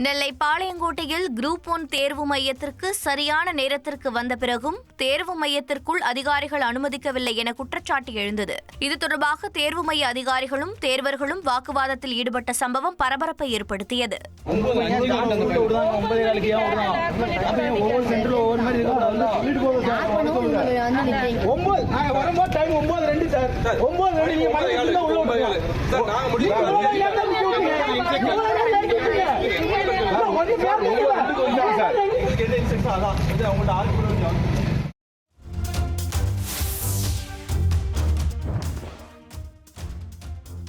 நெல்லை பாளையங்கோட்டையில் குரூப் 1 தேர்வு மையத்திற்கு சரியான நேரத்திற்கு வந்த பிறகும் தேர்வு மையத்திற்குள் அதிகாரிகள் அனுமதிக்கவில்லை என குற்றச்சாட்டு எழுந்தது. இது தொடர்பாக தேர்வு மைய அதிகாரிகளும் தேர்வர்களும் வாக்குவாதத்தில் ஈடுபட்ட சம்பவம் பரபரப்பை ஏற்படுத்தியது.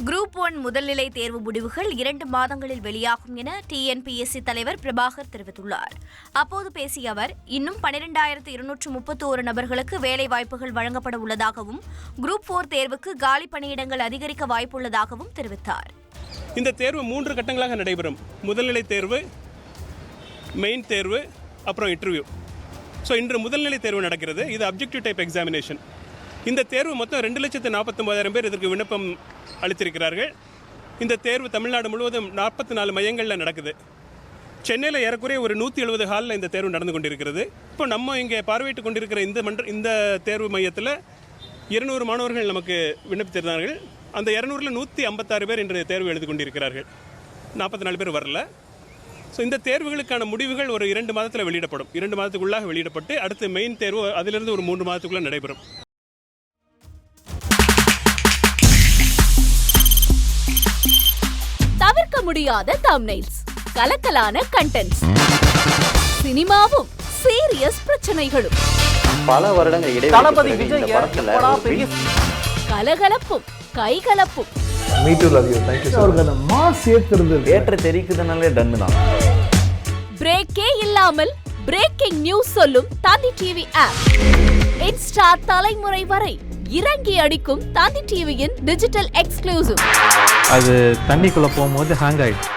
குரூப் 1 முதல்நிலை தேர்வு முடிவுகள் 2 மாதங்களில் வெளியாகும் என TNPSC தலைவர் பிரபாகர் தெரிவித்துள்ளார். அப்போது பேசிய அவர், இன்னும் 12,231 நபர்களுக்கு வேலை வாய்ப்புகள் வழங்கப்பட உள்ளதாகவும் குரூப் 4 தேர்வுக்கு காலி பணியிடங்கள் அதிகரிக்க வாய்ப்புள்ளதாகவும் தெரிவித்தார். இந்த தேர்வு 3 கட்டங்களாக நடைபெறும். முதல்நிலை தேர்வு, மெயின் தேர்வு, அப்புறம் இன்டர்வியூ. இன்று முதல்நிலை தேர்வு நடக்கிறது. இது அப்ஜெக்டிவ் டைப் எக்ஸாமினேஷன். இந்த தேர்வு மொத்தம் 2,49,000 பேர் இதற்கு விண்ணப்பம் அளித்திருக்கிறார்கள். இந்த தேர்வு தமிழ்நாடு முழுவதும் 44 மையங்களில் நடக்குது. சென்னையில் ஏறக்குறைய ஒரு 170 ஹாலில் இந்த தேர்வு நடந்து கொண்டிருக்கிறது. இப்போ நம்ம இங்கே பார்வையிட்டு கொண்டிருக்கிற இந்த தேர்வு மையத்தில் 200 மாணவர்கள் நமக்கு விண்ணப்பித்திருந்தார்கள். அந்த 200ல் 156 பேர் இன்று தேர்வு எழுதி கொண்டிருக்கிறார்கள். 44 பேர் வரல. இந்த தேர்வுகளுக்கான முடிவுகள் ஒரு 2 மாதத்தில் வெளியிடப்படும். 2 மாதத்துக்குள்ளாக வெளியிடப்பட்டு அடுத்து மெயின் தேர்வு அதிலிருந்து ஒரு 3 மாதத்துக்குள்ள நடைபெறும். தவிர்க்க முடியாத தம்ப்நெயில்ஸ், கலக்கலான கண்டென்ட்ஸ், சினிமாவும் சீரியஸ் பிரச்சனைகளும், பல வருடங்கள் இடைவெளி கலகலப்பும் கைகலப்பும், பிரேக்கே இல்லாமல் பிரேக்கிங் நியூஸ் சொல்லும் தந்தி டிவி ஆப். இன்ஸ்டா தலைமுறை வரை இறங்கி அடிக்கும் தந்தி டிவியின் டிஜிட்டல் எக்ஸ்க்ளூசிவ். அது தண்ணிக்குள்ள போகும்போது ஹேங் ஆயிடுச்சு.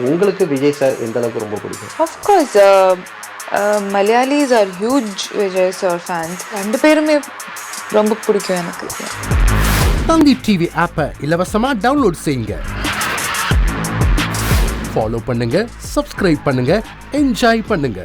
உங்களுக்கு விஜய் சார் எந்த அளவுக்கு ரொம்ப பிடிக்கும்? Of course, Malayalis are huge Vijay sir fans. ரெண்டு பேருமே ரொம்ப பிடிக்கும் எனக்கு. தந்தி டிவி ஆப்பை இலவசமா டவுன்லோட் செய்யுங்க. ஃபாலோ பண்ணுங்க, சப்ஸ்கிரைப் பண்ணுங்க, என்ஜாய் பண்ணுங்க.